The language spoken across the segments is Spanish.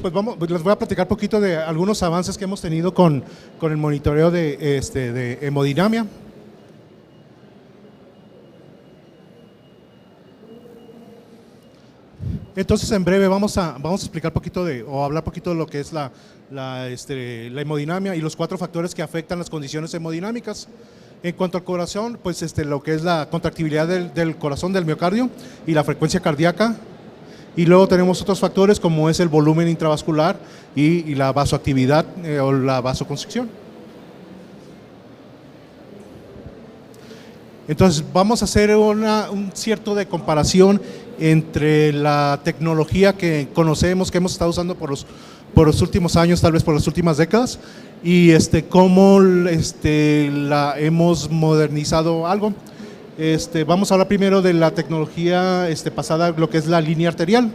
Pues les voy a platicar un poquito de algunos avances que hemos tenido con el monitoreo de hemodinamia. Entonces, en breve vamos a explicar poquito o hablar poquito de lo que es la hemodinamia y los 4 factores que afectan las condiciones hemodinámicas. En cuanto al corazón, pues lo que es la contractibilidad del corazón, del miocardio y la frecuencia cardíaca. Y luego tenemos otros factores como es el volumen intravascular y la vasoactividad o la vasoconstricción. Entonces vamos a hacer un cierto de comparación entre la tecnología que conocemos, que hemos estado usando por los últimos años, tal vez por las últimas décadas, y cómo la hemos modernizado algo. Vamos a hablar primero de la tecnología pasada, lo que es la línea arterial.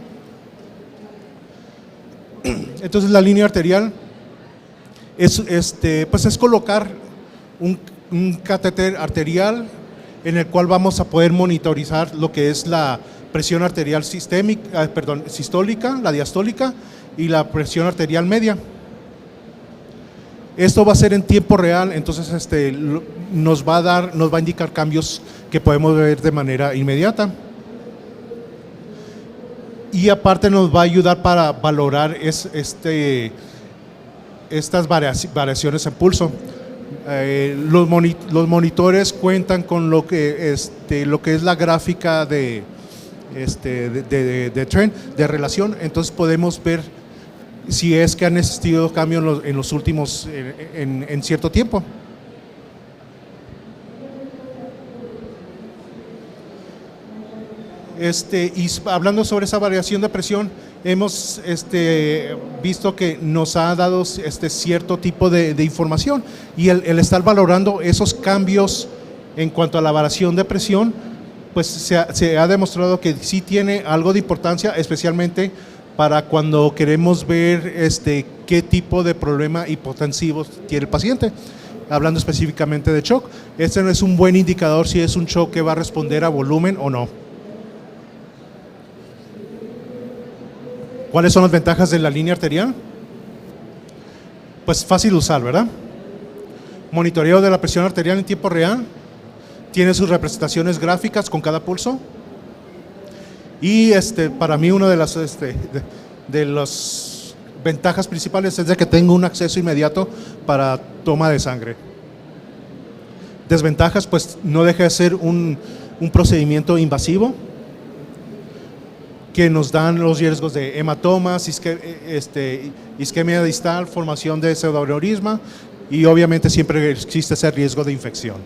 Entonces la línea arterial es colocar un catéter arterial en el cual vamos a poder monitorizar lo que es la presión arterial sistólica, la diastólica y la presión arterial media. Esto va a ser en tiempo real, entonces nos va a indicar cambios que podemos ver de manera inmediata. Y aparte nos va a ayudar para valorar estas variaciones en pulso. Los monitores cuentan con lo que es la gráfica de trend, de relación, entonces podemos ver si es que han existido cambios en los últimos, en cierto tiempo. Y hablando sobre esa variación de presión, hemos visto que nos ha dado cierto tipo de información, y el estar valorando esos cambios en cuanto a la variación de presión, pues se ha demostrado que sí tiene algo de importancia, especialmente para cuando queremos ver qué tipo de problema hipotensivo tiene el paciente. Hablando específicamente de shock, no es un buen indicador si es un shock que va a responder a volumen o no. ¿Cuáles son las ventajas de la línea arterial? Pues fácil de usar, ¿verdad? Monitoreo de la presión arterial en tiempo real, tiene sus representaciones gráficas con cada pulso, y para mí una de las ventajas principales es de que tengo un acceso inmediato para toma de sangre. Desventajas, pues no deja de ser un procedimiento invasivo, que nos dan los riesgos de hematomas, isquemia distal, formación de pseudoaneurisma, y obviamente siempre existe ese riesgo de infección.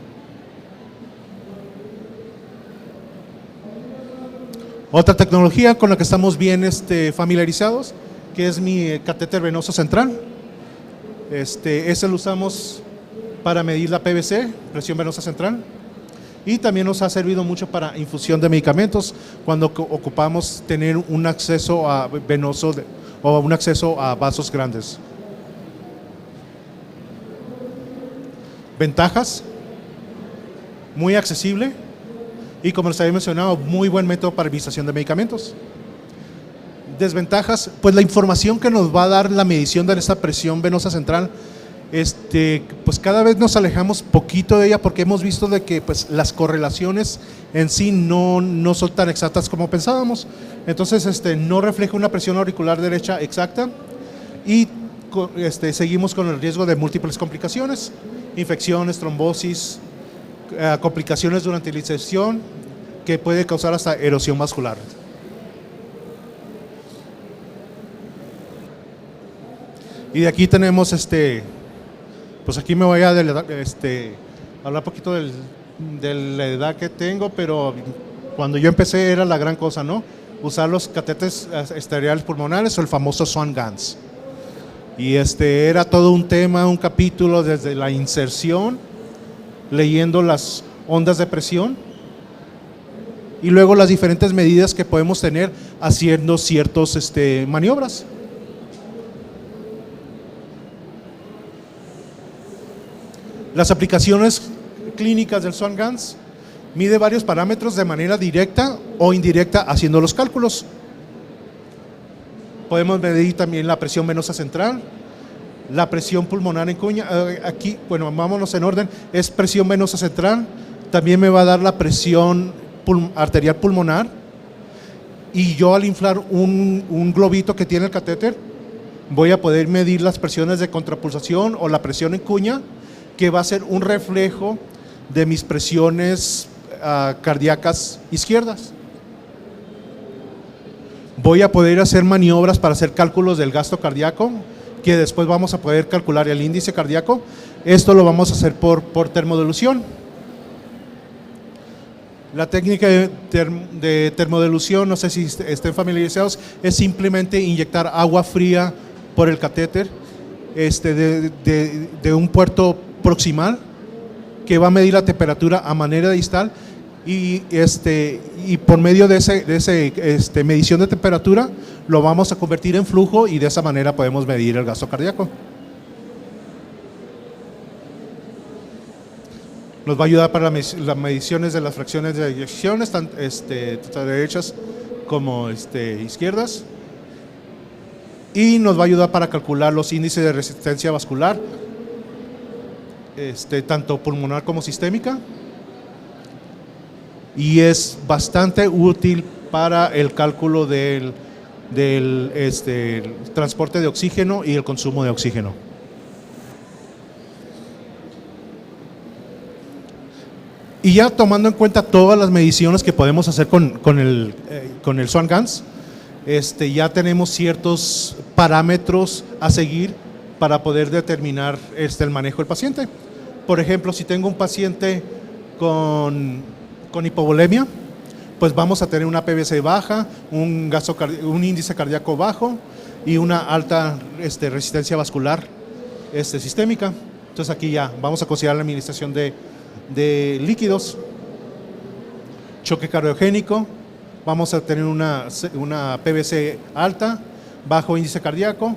Otra tecnología con la que estamos bien familiarizados, que es mi catéter venoso central. Ese lo usamos para medir la PVC, presión venosa central. Y también nos ha servido mucho para infusión de medicamentos cuando ocupamos tener un acceso venoso o un acceso a vasos grandes. Ventajas: muy accesible y, como les había mencionado, muy buen método para administración de medicamentos. Desventajas: pues la información que nos va a dar la medición de esta presión venosa central, pues cada vez nos alejamos poquito de ella, porque hemos visto de que pues las correlaciones en sí no son tan exactas como pensábamos. Entonces no refleja una presión auricular derecha exacta, y seguimos con el riesgo de múltiples complicaciones, infecciones, trombosis, complicaciones durante la inserción, que puede causar hasta erosión vascular. Y de aquí tenemos pues aquí me voy a hablar un poquito de la edad que tengo, pero cuando yo empecé era la gran cosa, ¿no? Usar los catéteres arteriales pulmonares, o el famoso Swan-Ganz. Y era todo un tema, un capítulo desde la inserción, leyendo las ondas de presión, y luego las diferentes medidas que podemos tener haciendo ciertas maniobras. Las aplicaciones clínicas del Swan-Ganz: mide varios parámetros de manera directa o indirecta haciendo los cálculos. Podemos medir también la presión venosa central, la presión pulmonar en cuña. Aquí, bueno, vámonos en orden, es presión venosa central, también me va a dar la presión arterial pulmonar, y yo al inflar un globito que tiene el catéter, voy a poder medir las presiones de contrapulsación o la presión en cuña, que va a ser un reflejo de mis presiones cardíacas izquierdas. Voy a poder hacer maniobras para hacer cálculos del gasto cardíaco, que después vamos a poder calcular el índice cardíaco. Esto lo vamos a hacer por termodilución. La técnica de termodilución, no sé si estén familiarizados, es simplemente inyectar agua fría por el catéter de un puerto proximal, que va a medir la temperatura a manera distal, y por medio de esa medición de temperatura lo vamos a convertir en flujo, y de esa manera podemos medir el gasto cardíaco. Nos va a ayudar para las mediciones de las fracciones de eyecciones, tanto derechas como izquierdas, y nos va a ayudar para calcular los índices de resistencia vascular, tanto pulmonar como sistémica, y es bastante útil para el cálculo del transporte de oxígeno y el consumo de oxígeno. Y ya tomando en cuenta todas las mediciones que podemos hacer con el Swan-Ganz, ya tenemos ciertos parámetros a seguir para poder determinar el manejo del paciente. Por ejemplo, si tengo un paciente con hipovolemia, pues vamos a tener una PVC baja, un índice cardíaco bajo y una alta resistencia vascular sistémica. Entonces aquí ya vamos a considerar la administración de líquidos. Choque cardiogénico, vamos a tener una PVC alta, bajo índice cardíaco,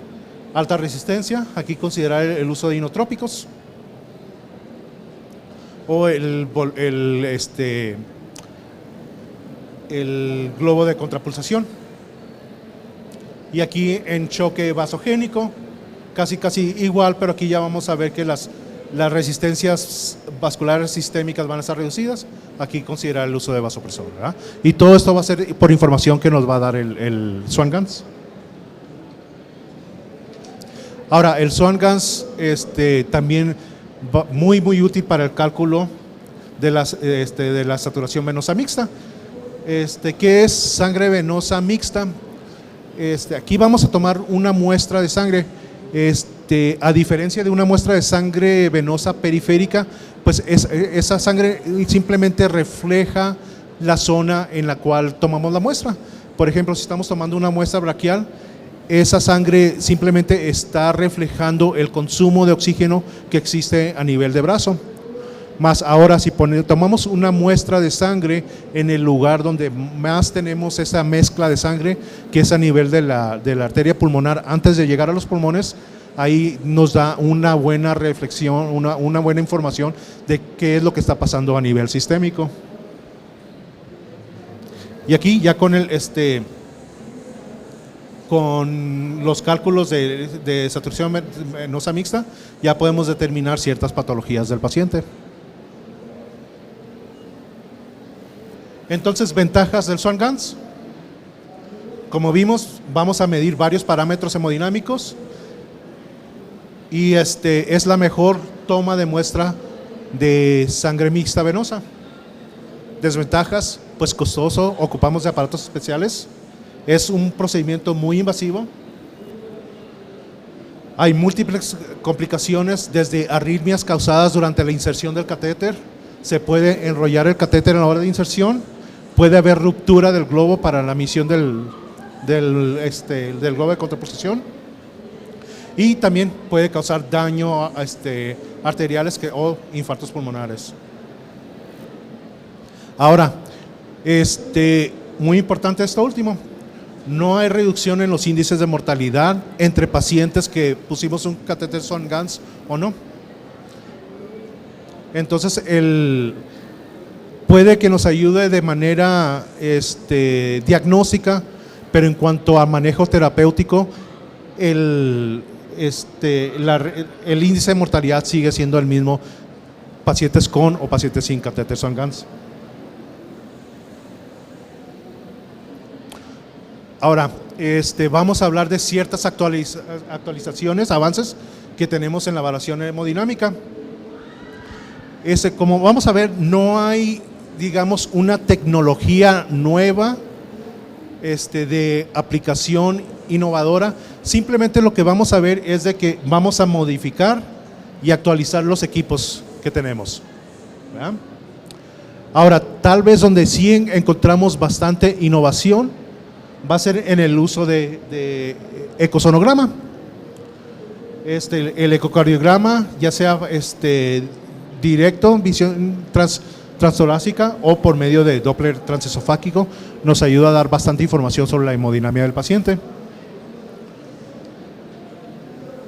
alta resistencia. Aquí considerar el uso de inotrópicos o el globo de contrapulsación. Y aquí en choque vasogénico, casi igual, pero aquí ya vamos a ver que las resistencias vasculares sistémicas van a estar reducidas. Aquí considerar el uso de vasopresor, ¿verdad? Y todo esto va a ser por información que nos va a dar el Swan-Ganz. Ahora, el Swan-Ganz también va muy útil para el cálculo de la saturación venosa mixta. ¿Qué es sangre venosa mixta? Aquí vamos a tomar una muestra de sangre. A diferencia de una muestra de sangre venosa periférica, pues esa sangre simplemente refleja la zona en la cual tomamos la muestra. Por ejemplo, si estamos tomando una muestra braquial, esa sangre simplemente está reflejando el consumo de oxígeno que existe a nivel de brazo. Más ahora, si tomamos una muestra de sangre en el lugar donde más tenemos esa mezcla de sangre, que es a nivel de la arteria pulmonar antes de llegar a los pulmones, ahí nos da una buena reflexión, una buena información de qué es lo que está pasando a nivel sistémico. Y aquí ya con con los cálculos de saturación venosa mixta, ya podemos determinar ciertas patologías del paciente. Entonces, ventajas del Swan-Ganz. Como vimos, vamos a medir varios parámetros hemodinámicos y es la mejor toma de muestra de sangre mixta venosa. Desventajas, pues costoso, ocupamos de aparatos especiales, es un procedimiento muy invasivo, hay múltiples complicaciones, desde arritmias causadas durante la inserción del catéter, se puede enrollar el catéter en la hora de inserción, puede haber ruptura del globo para la emisión del globo de contrapulsación, y también puede causar daño arteriales o infartos pulmonares. Ahora, muy importante esto último, no hay reducción en los índices de mortalidad entre pacientes que pusimos un catéter Swan-Ganz o no. Entonces, puede que nos ayude de manera diagnóstica, pero en cuanto a manejo terapéutico, el índice de mortalidad sigue siendo el mismo, pacientes con o pacientes sin catéter Swan-Ganz. Ahora, vamos a hablar de ciertas actualizaciones, avances que tenemos en la evaluación hemodinámica. Como vamos a ver, no hay, digamos, una tecnología nueva de aplicación innovadora. Simplemente lo que vamos a ver es de que vamos a modificar y actualizar los equipos que tenemos, ¿verdad? Ahora, tal vez donde sí encontramos bastante innovación va a ser en el uso de ecosonograma. El ecocardiograma, ya sea directo, visión transtorácica o por medio de Doppler transesofágico, nos ayuda a dar bastante información sobre la hemodinámica del paciente.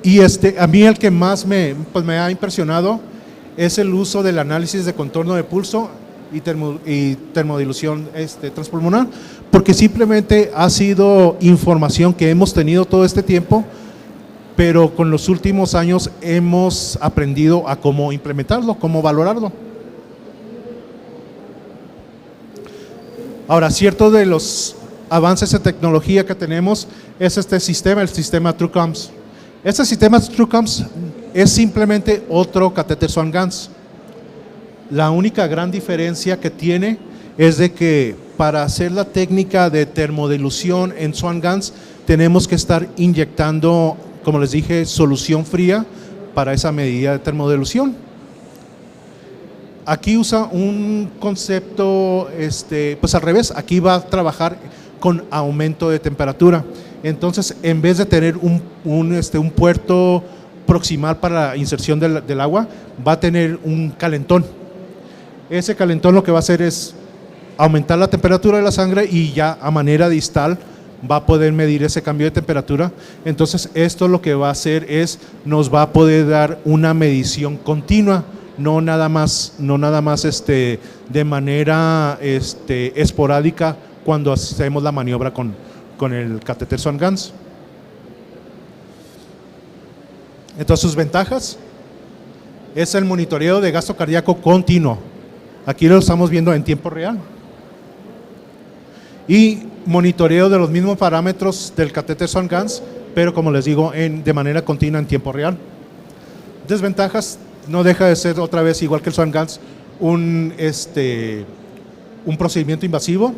Y a mí el que más me ha impresionado es el uso del análisis de contorno de pulso y termodilución transpulmonar, porque simplemente ha sido información que hemos tenido todo este tiempo, pero con los últimos años hemos aprendido a cómo implementarlo, cómo valorarlo. Ahora, cierto de los avances de tecnología que tenemos es el sistema TrueComs. Este sistema TrueComs es simplemente otro catéter Swan-Ganz. La única gran diferencia que tiene es de que para hacer la técnica de termodilución en Swan-Ganz tenemos que estar inyectando, como les dije, solución fría para esa medida de termodilución. Aquí usa un concepto, pues al revés, aquí va a trabajar con aumento de temperatura. Entonces, en vez de tener un puerto proximal para la inserción del agua, va a tener un calentón. Ese calentón lo que va a hacer es aumentar la temperatura de la sangre y ya a manera distal va a poder medir ese cambio de temperatura. Entonces, esto lo que va a hacer es, nos va a poder dar una medición continua, no nada más de manera esporádica cuando hacemos la maniobra con el catéter Swan-Ganz. Entonces, sus ventajas es el monitoreo de gasto cardíaco continuo. Aquí lo estamos viendo en tiempo real. Y monitoreo de los mismos parámetros del catéter Swan-Ganz, pero como les digo, de manera continua en tiempo real. Desventajas, no deja de ser otra vez igual que el Swan-Ganz, un procedimiento invasivo.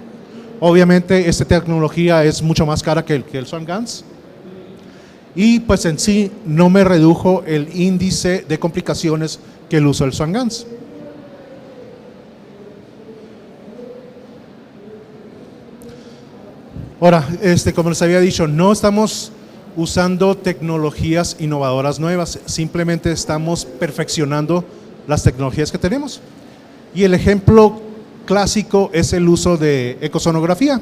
Obviamente esta tecnología es mucho más cara que el Swan-Ganz. Y pues en sí no me redujo el índice de complicaciones que el uso del Swan-Ganz. Ahora, como les había dicho, no estamos usando tecnologías innovadoras nuevas, simplemente estamos perfeccionando las tecnologías que tenemos. Y el ejemplo clásico es el uso de ecosonografía.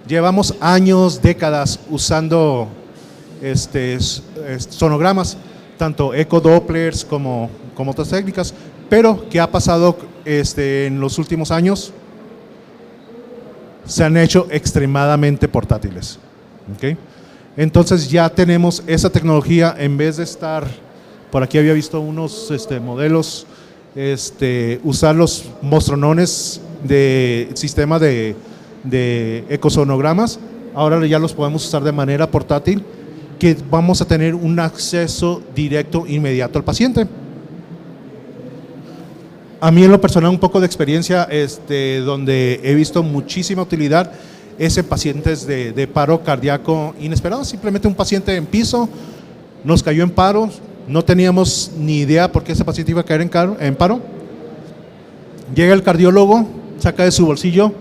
Llevamos años, décadas usando sonogramas, tanto ecodopplers como otras técnicas, pero ¿qué ha pasado en los últimos años? Se han hecho extremadamente portátiles. ¿Okay? Entonces ya tenemos esa tecnología, en vez de estar, por aquí había visto unos modelos, usar los mostronones de sistema de ecosonogramas, ahora ya los podemos usar de manera portátil, que vamos a tener un acceso directo, inmediato al paciente. A mí en lo personal un poco de experiencia donde he visto muchísima utilidad es en pacientes de paro cardíaco inesperado, simplemente un paciente en piso, nos cayó en paro, no teníamos ni idea por qué ese paciente iba a caer en paro. Llega el cardiólogo, saca de su bolsillo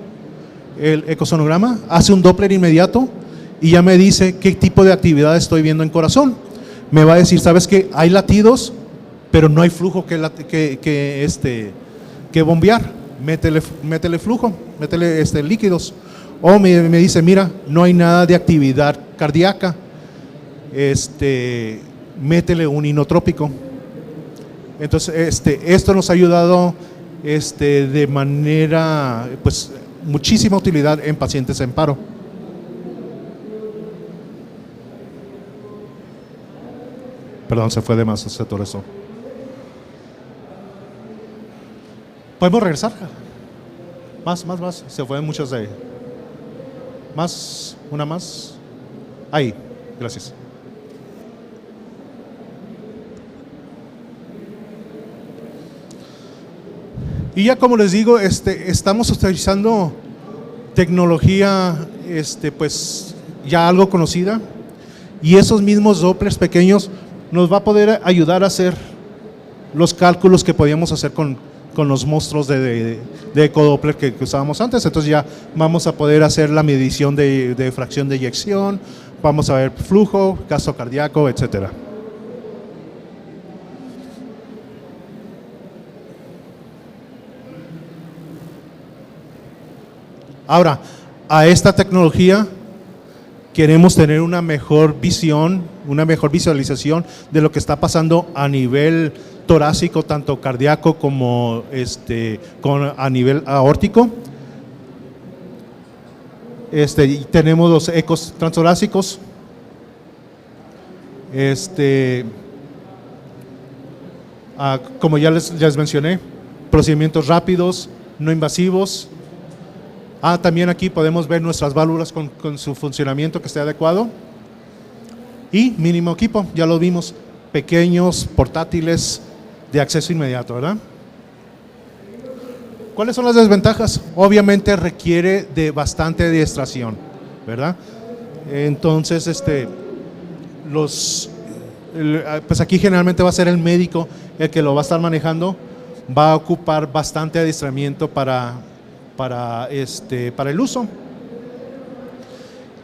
el ecosonograma, hace un Doppler inmediato y ya me dice qué tipo de actividad estoy viendo en corazón. Me va a decir, ¿sabes qué? Hay latidos, pero no hay flujo que bombear. Métele flujo, métele líquidos. O me dice, mira, no hay nada de actividad cardíaca, métele un inotrópico. Entonces, esto nos ha ayudado de manera, pues, muchísima utilidad en pacientes en paro. Perdón, se fue de más, se atoró eso. ¿Podemos regresar? Más, se fueron muchos de... Más, una más. Ahí, gracias. Y ya como les digo, estamos utilizando tecnología, pues ya algo conocida, y esos mismos Dopplers pequeños nos va a poder ayudar a hacer los cálculos que podíamos hacer con los monstruos de ecodoppler que usábamos antes. Entonces ya vamos a poder hacer la medición de fracción de eyección, vamos a ver flujo, gasto cardíaco, etcétera. Ahora, a esta tecnología queremos tener una mejor visión, una mejor visualización de lo que está pasando a nivel torácico, tanto cardíaco como a nivel aórtico. Y tenemos los ecos transtorácicos. Como ya les mencioné, procedimientos rápidos, no invasivos. También aquí podemos ver nuestras válvulas con su funcionamiento que esté adecuado. Y mínimo equipo, ya lo vimos, pequeños, portátiles, de acceso inmediato, ¿verdad? ¿Cuáles son las desventajas? Obviamente requiere de bastante adiestración, ¿verdad? Entonces, pues aquí generalmente va a ser el médico el que lo va a estar manejando, va a ocupar bastante adiestramiento para el uso.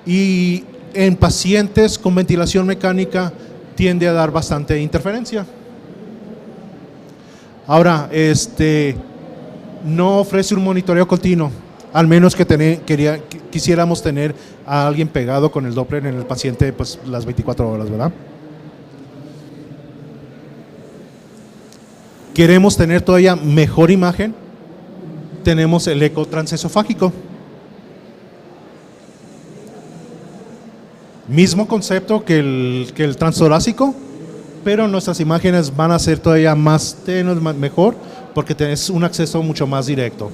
Y en pacientes con ventilación mecánica tiende a dar bastante interferencia. Ahora, no ofrece un monitoreo continuo, al menos que quisiéramos tener a alguien pegado con el Doppler en el paciente pues las 24 horas, ¿verdad? Queremos tener todavía mejor imagen. Tenemos el eco transesofágico. Mismo concepto que el transtorácico, pero nuestras imágenes van a ser todavía más tenues, mejor, porque tenés un acceso mucho más directo.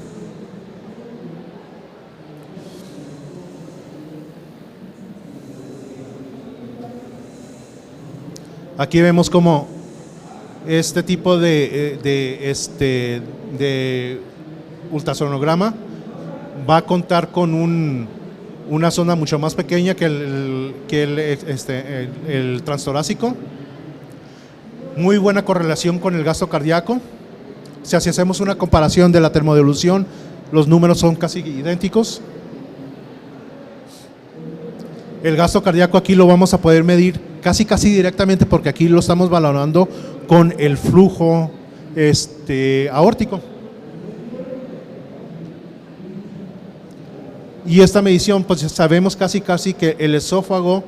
Aquí vemos como este tipo de ultrasonograma va a contar con una zona mucho más pequeña que el transtorácico. Muy buena correlación con el gasto cardíaco. O sea, si hacemos una comparación de la termodilución, los números son casi idénticos. El gasto cardíaco aquí lo vamos a poder medir casi directamente, porque aquí lo estamos valorando con el flujo aórtico. Y esta medición, pues sabemos casi que el esófago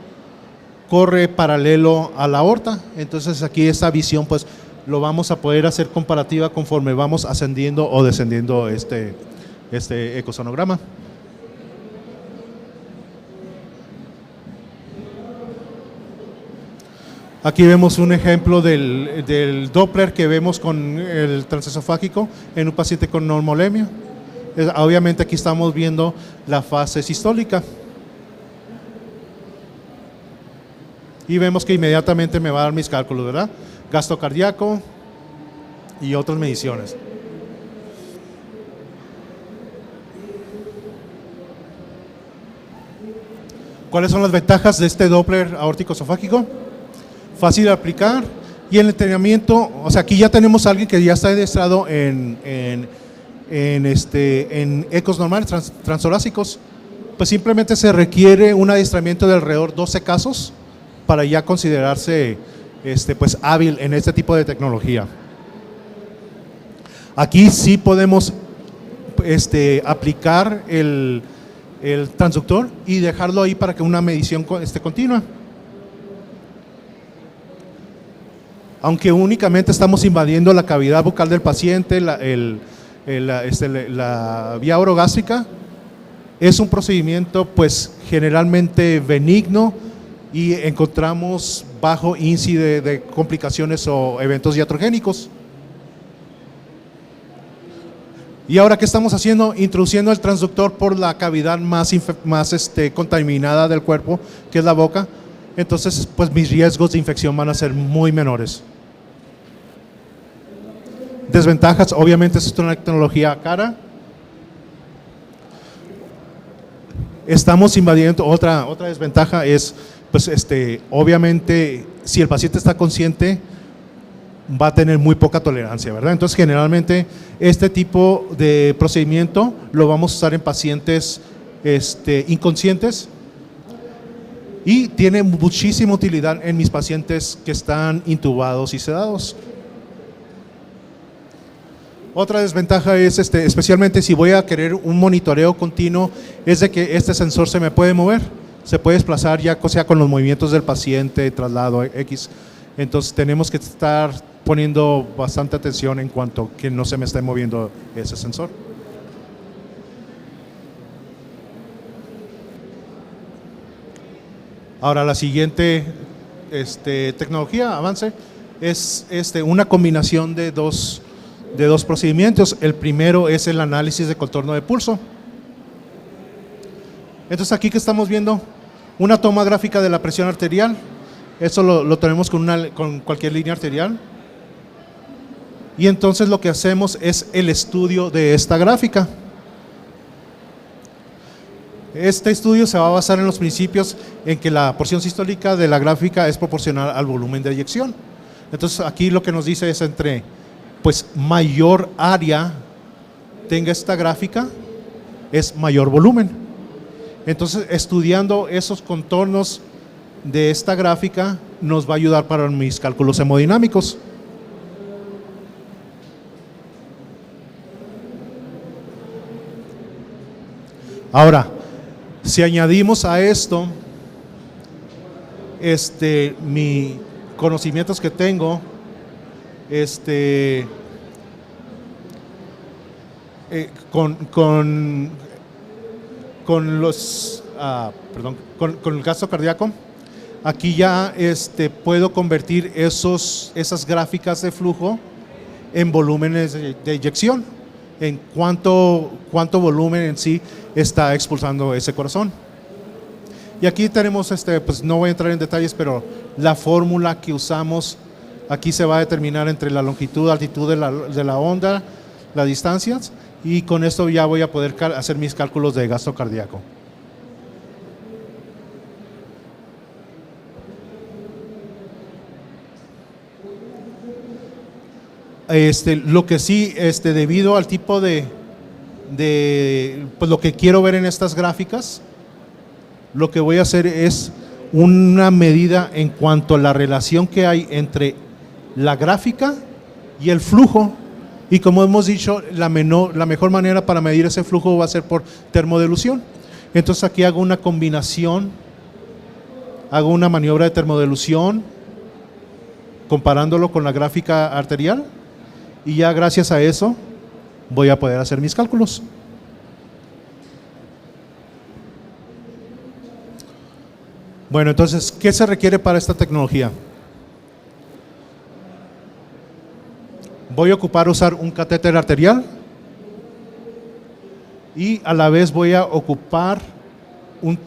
corre paralelo a la aorta. Entonces aquí esta visión pues lo vamos a poder hacer comparativa conforme vamos ascendiendo o descendiendo este ecosonograma. Aquí vemos un ejemplo del Doppler que vemos con el transesofágico en un paciente con normolemia. Obviamente aquí estamos viendo la fase sistólica. Y vemos que inmediatamente me va a dar mis cálculos, ¿verdad? Gasto cardíaco y otras mediciones. ¿Cuáles son las ventajas de este Doppler aórtico esofágico? Fácil de aplicar y el entrenamiento, o sea, aquí ya tenemos a alguien que ya está adiestrado en ecos normales transtorácicos, pues simplemente se requiere un adiestramiento de alrededor 12 casos para ya considerarse pues hábil en este tipo de tecnología. Aquí sí podemos aplicar el transductor y dejarlo ahí para que una medición continua. Aunque únicamente estamos invadiendo la cavidad bucal del paciente, la vía orogástrica, es un procedimiento pues generalmente benigno y encontramos bajo índice de complicaciones o eventos iatrogénicos. Y ahora, ¿qué estamos haciendo? Introduciendo el transductor por la cavidad más contaminada del cuerpo, que es la boca. Entonces, pues mis riesgos de infección van a ser muy menores. Desventajas, obviamente, es una tecnología cara. Estamos invadiendo, otra desventaja es, pues obviamente, si el paciente está consciente, va a tener muy poca tolerancia, ¿verdad? Entonces, generalmente, este tipo de procedimiento lo vamos a usar en pacientes inconscientes y tiene muchísima utilidad en mis pacientes que están intubados y sedados. Otra desventaja es, especialmente si voy a querer un monitoreo continuo, es de que este sensor se me puede mover, se puede desplazar ya sea con los movimientos del paciente, traslado X. Entonces tenemos que estar poniendo bastante atención en cuanto que no se me esté moviendo ese sensor. Ahora la siguiente tecnología, avance, es una combinación de dos procedimientos. El primero es el análisis de contorno de pulso. Entonces aquí que estamos viendo una toma gráfica de la presión arterial. Eso lo tenemos con cualquier línea arterial. Y entonces lo que hacemos es el estudio de esta gráfica. Este estudio se va a basar en los principios en que la porción sistólica de la gráfica es proporcional al volumen de eyección. Entonces aquí lo que nos dice es entre pues mayor área tenga esta gráfica, es mayor volumen. Entonces, estudiando esos contornos de esta gráfica nos va a ayudar para mis cálculos hemodinámicos. Ahora, si añadimos a esto mis conocimientos que tengo, con el gasto cardíaco, aquí ya puedo convertir esas gráficas de flujo en volúmenes de eyección, en cuánto volumen en sí está expulsando ese corazón. Y aquí tenemos, pues no voy a entrar en detalles, pero la fórmula que usamos aquí se va a determinar entre la longitud, altitud de la onda, las distancias, y con esto ya voy a poder hacer mis cálculos de gasto cardíaco. Lo que sí, debido al tipo de pues lo que quiero ver en estas gráficas, lo que voy a hacer es una medida en cuanto a la relación que hay entre la gráfica y el flujo. Y como hemos dicho, la mejor manera para medir ese flujo va a ser por termodilución. Entonces aquí hago una combinación, hago una maniobra de termodilución comparándolo con la gráfica arterial, y ya gracias a eso voy a poder hacer mis cálculos. Bueno, entonces, ¿qué se requiere para esta tecnología? Voy a usar un catéter arterial y a la vez voy a ocupar un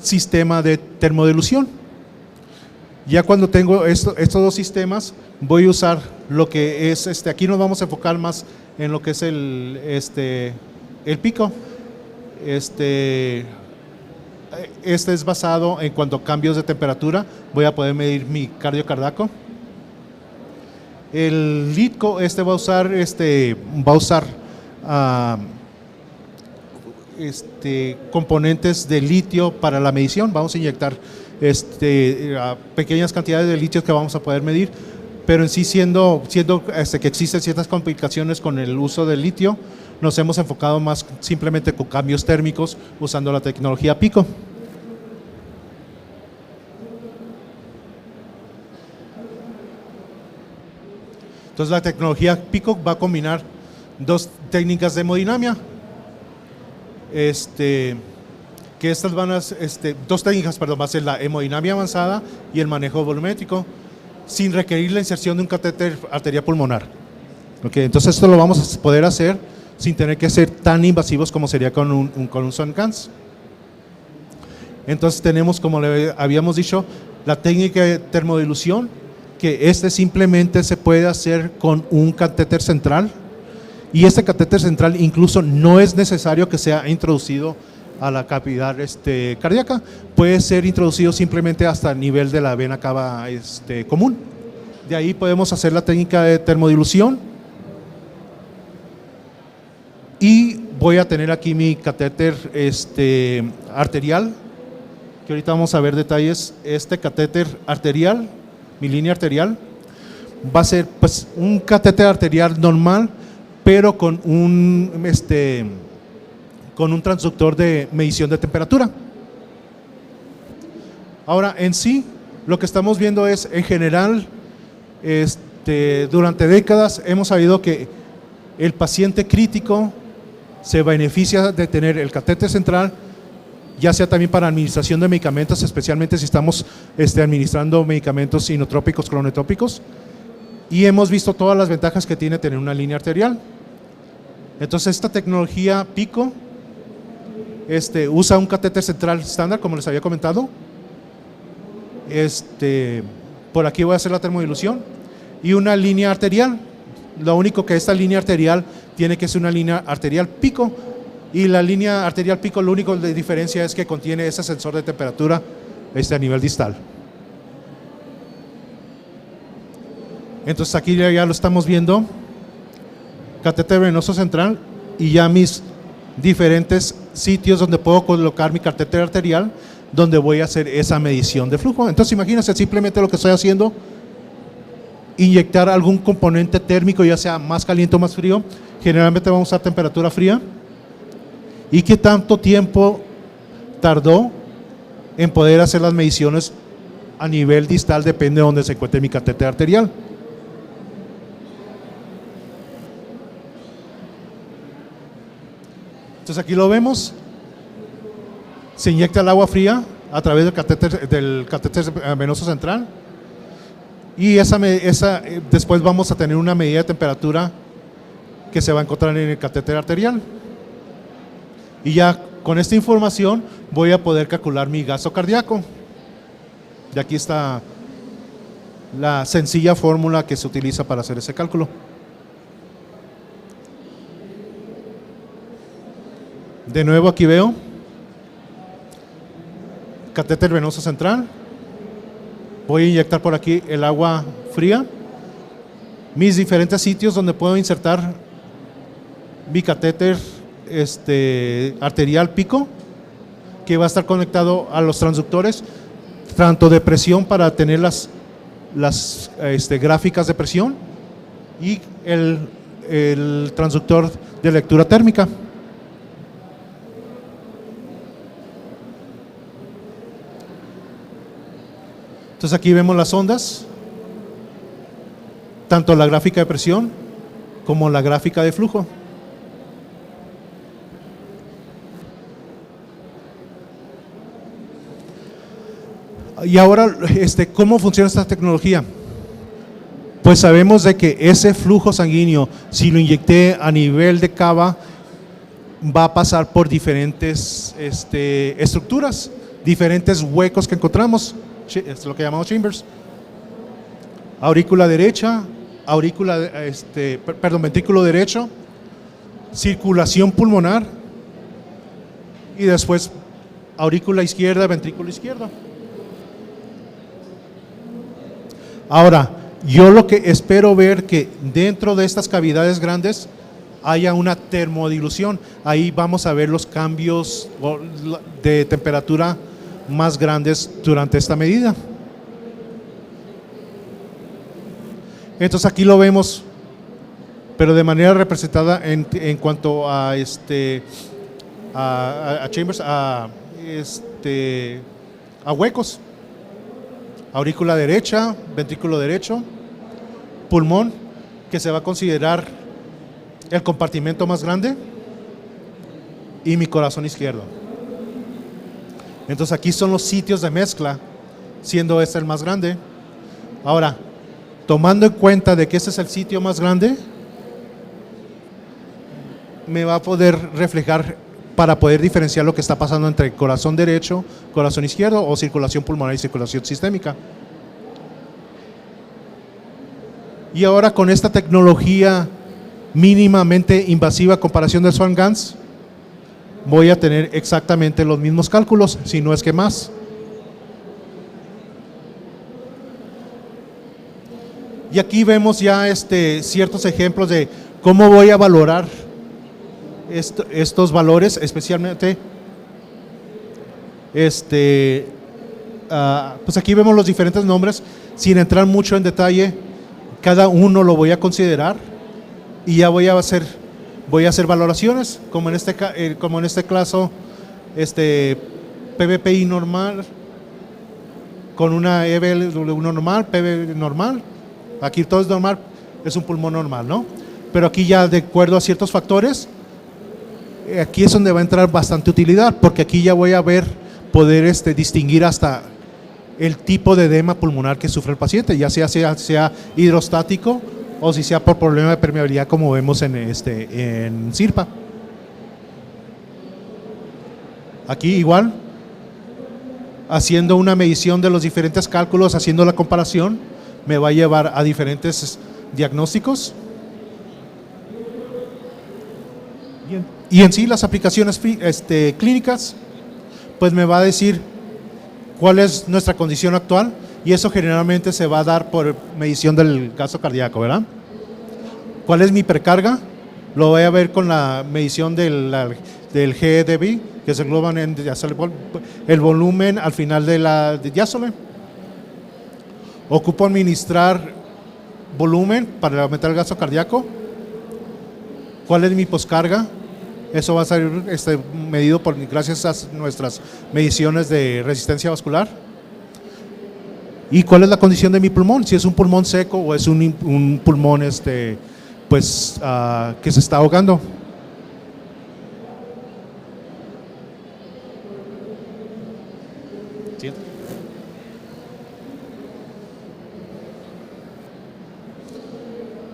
sistema de termodilución. Ya cuando tengo estos dos sistemas, voy a usar lo que es, aquí nos vamos a enfocar más en lo que es el pico. Este es basado en cuanto a cambios de temperatura, voy a poder medir mi cardio cardíaco. El LiDCO va a usar componentes de litio para la medición. Vamos a inyectar pequeñas cantidades de litio que vamos a poder medir, pero en sí siendo que existen ciertas complicaciones con el uso del litio, nos hemos enfocado más simplemente con cambios térmicos usando la tecnología Pico. Entonces la tecnología Pico va a combinar dos técnicas de hemodinamia, que que estas van a, dos técnicas, perdón, va a ser la hemodinámica avanzada y el manejo volumétrico, sin requerir la inserción de un catéter arterial pulmonar. Okay, entonces esto lo vamos a poder hacer sin tener que ser tan invasivos como sería con un SONCANS. Entonces tenemos, como le habíamos dicho, la técnica de termodilución, que simplemente se puede hacer con un catéter central, y este catéter central incluso no es necesario que sea introducido a la cavidad cardíaca, puede ser introducido simplemente hasta el nivel de la vena cava común. De ahí podemos hacer la técnica de termodilución, y voy a tener aquí mi catéter arterial, que ahorita vamos a ver detalles. Este catéter arterial, mi línea arterial, va a ser pues un catéter arterial normal, pero con un transductor de medición de temperatura. Ahora, en sí, lo que estamos viendo es, en general, durante décadas hemos sabido que el paciente crítico se beneficia de tener el catéter central, ya sea también para administración de medicamentos, especialmente si estamos administrando medicamentos inotrópicos, cronotrópicos, y hemos visto todas las ventajas que tiene tener una línea arterial. Entonces esta tecnología PICO usa un catéter central estándar, como les había comentado. Por aquí voy a hacer la termodilución, y una línea arterial. Lo único que esta línea arterial tiene que ser una línea arterial PICO, y la línea arterial PICO, lo único de diferencia es que contiene ese sensor de temperatura a nivel distal. Entonces aquí ya lo estamos viendo, catéter venoso central, y ya mis diferentes sitios donde puedo colocar mi catéter arterial, donde voy a hacer esa medición de flujo. Entonces imagínense simplemente lo que estoy haciendo: inyectar algún componente térmico, ya sea más caliente o más frío. Generalmente vamos a usar temperatura fría. ¿Y qué tanto tiempo tardó en poder hacer las mediciones a nivel distal? Depende de dónde se encuentre mi catéter arterial. Entonces aquí lo vemos, se inyecta el agua fría a través del catéter venoso central, y después vamos a tener una medida de temperatura que se va a encontrar en el catéter arterial, y ya con esta información voy a poder calcular mi gasto cardíaco. Y aquí está la sencilla fórmula que se utiliza para hacer ese cálculo. De nuevo aquí veo catéter venoso central, voy a inyectar por aquí el agua fría, mis diferentes sitios donde puedo insertar mi catéter arterial PICO, que va a estar conectado a los transductores, tanto de presión para tener las gráficas de presión, y el transductor de lectura térmica. Entonces aquí vemos las ondas, tanto la gráfica de presión como la gráfica de flujo. Y ahora, ¿cómo funciona esta tecnología? Pues sabemos de que ese flujo sanguíneo, si lo inyecté a nivel de cava, va a pasar por diferentes estructuras, diferentes huecos que encontramos. Es lo que llamamos chambers: aurícula derecha, ventrículo derecho, circulación pulmonar, y después aurícula izquierda, ventrículo izquierdo. Ahora, yo lo que espero ver que dentro de estas cavidades grandes haya una termodilución. Ahí vamos a ver los cambios de temperatura más grandes durante esta medida. Entonces aquí lo vemos, pero de manera representada en cuanto a chambers, a huecos: aurícula derecha, ventrículo derecho, pulmón, que se va a considerar el compartimento más grande, y mi corazón izquierdo. Entonces aquí son los sitios de mezcla, siendo este el más grande. Ahora, tomando en cuenta de que este es el sitio más grande, me va a poder reflejar para poder diferenciar lo que está pasando entre corazón derecho, corazón izquierdo o circulación pulmonar y circulación sistémica. Y ahora con esta tecnología mínimamente invasiva a comparación del Swan-Ganz, voy a tener exactamente los mismos cálculos, si no es que más. Y aquí vemos ya ciertos ejemplos de cómo voy a valorar estos valores, especialmente pues aquí vemos los diferentes nombres, sin entrar mucho en detalle, cada uno lo voy a considerar y ya voy a hacer valoraciones, como en este caso, PVPI normal, con una EBLW normal, PV normal, aquí todo es normal, es un pulmón normal, ¿no? Pero aquí ya de acuerdo a ciertos factores, aquí es donde va a entrar bastante utilidad, porque aquí ya voy a poder distinguir hasta el tipo de edema pulmonar que sufre el paciente, ya sea hidrostático o si sea por problema de permeabilidad, como vemos en CIRPA. Aquí igual, haciendo una medición de los diferentes cálculos, haciendo la comparación, me va a llevar a diferentes diagnósticos. Y en sí las aplicaciones clínicas, pues me va a decir cuál es nuestra condición actual, y eso generalmente se va a dar por medición del gasto cardíaco, ¿verdad? ¿Cuál es mi precarga? Lo voy a ver con la medición del GDB, que se engloban en el volumen al final de la diástole. Ocupo administrar volumen para aumentar el gasto cardíaco. ¿Cuál es mi poscarga? Eso va a ser medido gracias a nuestras mediciones de resistencia vascular. ¿Y cuál es la condición de mi pulmón? Si es un pulmón seco o es un pulmón que se está ahogando. ¿Sí?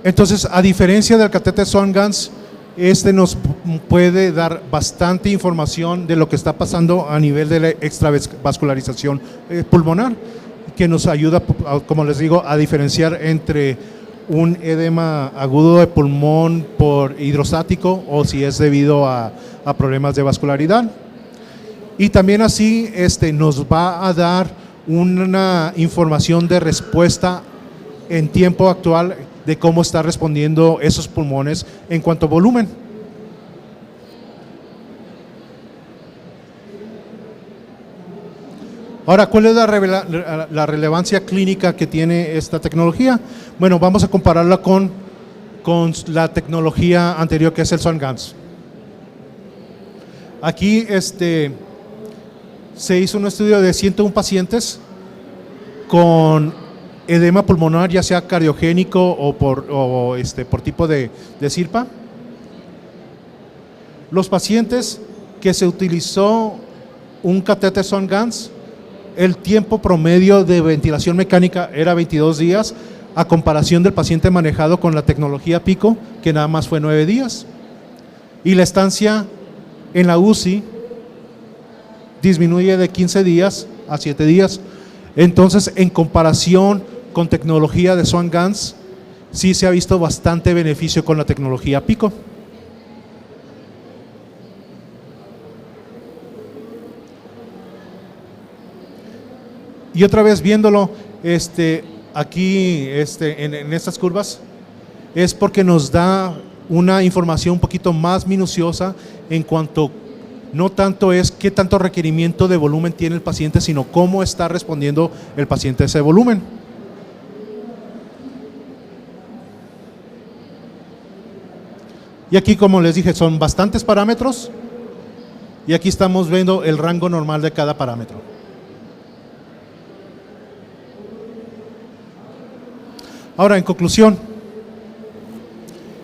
Entonces, a diferencia del catéter Swan-Ganz, nos puede dar bastante información de lo que está pasando a nivel de la extravascularización pulmonar, que nos ayuda, como les digo, a diferenciar entre un edema agudo de pulmón por hidrostático o si es debido a problemas de vascularidad. Y también así nos va a dar una información de respuesta en tiempo actual de cómo está respondiendo esos pulmones en cuanto a volumen. Ahora, ¿cuál es la relevancia clínica que tiene esta tecnología? Bueno, vamos a compararla con la tecnología anterior, que es el Swan-Ganz. Aquí se hizo un estudio de 101 pacientes con edema pulmonar, ya sea cardiogénico o por tipo de CIRPA. Los pacientes que se utilizó un catéter Swan-Ganz, el tiempo promedio de ventilación mecánica era 22 días, a comparación del paciente manejado con la tecnología PICO, que nada más fue 9 días. Y la estancia en la UCI disminuye de 15 días a 7 días. Entonces, en comparación con tecnología de Swan-Ganz, sí se ha visto bastante beneficio con la tecnología PICO. Y otra vez viéndolo, aquí en estas curvas, es porque nos da una información un poquito más minuciosa en cuanto, no tanto es qué tanto requerimiento de volumen tiene el paciente, sino cómo está respondiendo el paciente a ese volumen. Y aquí, como les dije, son bastantes parámetros, y aquí estamos viendo el rango normal de cada parámetro. Ahora, en conclusión,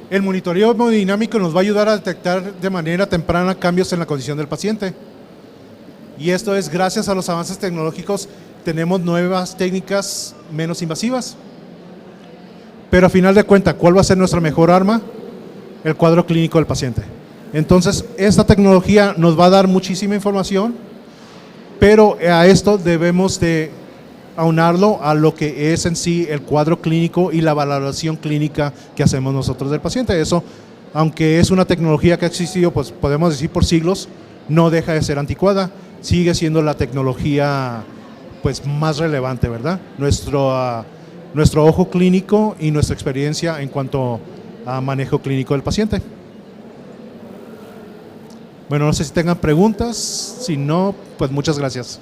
el monitoreo hemodinámico nos va a ayudar a detectar de manera temprana cambios en la condición del paciente. Y esto es gracias a los avances tecnológicos, tenemos nuevas técnicas menos invasivas. Pero a final de cuentas, ¿cuál va a ser nuestra mejor arma? El cuadro clínico del paciente. Entonces, esta tecnología nos va a dar muchísima información, pero a esto debemos de aunarlo a lo que es en sí el cuadro clínico y la valoración clínica que hacemos nosotros del paciente. Eso, aunque es una tecnología que ha existido, pues podemos decir por siglos, no deja de ser anticuada, sigue siendo la tecnología pues más relevante, ¿verdad? Nuestro ojo clínico y nuestra experiencia en cuanto a manejo clínico del paciente. Bueno, no sé si tengan preguntas, si no, pues muchas gracias.